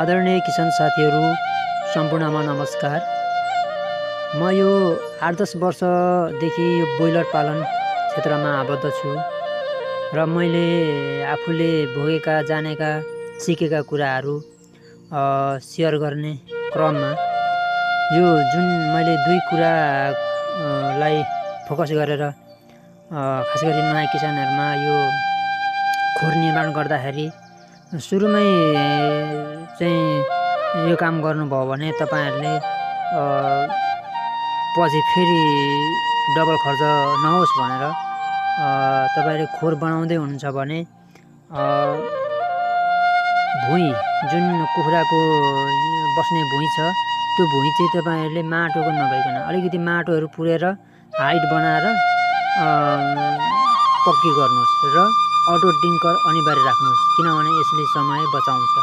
आदरणीय किसान साथीहरू सम्पूर्णमा नमस्कार। म यो 8-10 वर्षदेखि यो ब्रोइलर पालन क्षेत्रमा आबद्ध छु र मैले आफूले भोगेका जानेका सिकेका कुराहरू सेयर गर्ने क्रममा यो जुन मैले दुई कुरालाई फोकस गरेर खास गरी नयाँ किसानहरुमा यो खोर निर्माण गर्दाखेरि सुरुमै चाहिँ यो काम गर्नुभयो भने तपाईहरुले पछि फेरि डबल खर्च नहोस् भनेर तपाईहरुले खोर बनाउँदै हुनुहुन्छ भने भुइँ जुन कुखुराको बस्ने भुइँ छ त्यो भुइँ चाहिँ तपाईहरुले माटोको नभइकन अलिकति माटोहरु पुरेर हाइट बनाएर पक्की गर्नुहोस् र अटो डिंकर अनिवार्य राख्नुहोस् किनभने यसले समय बचाउँछ।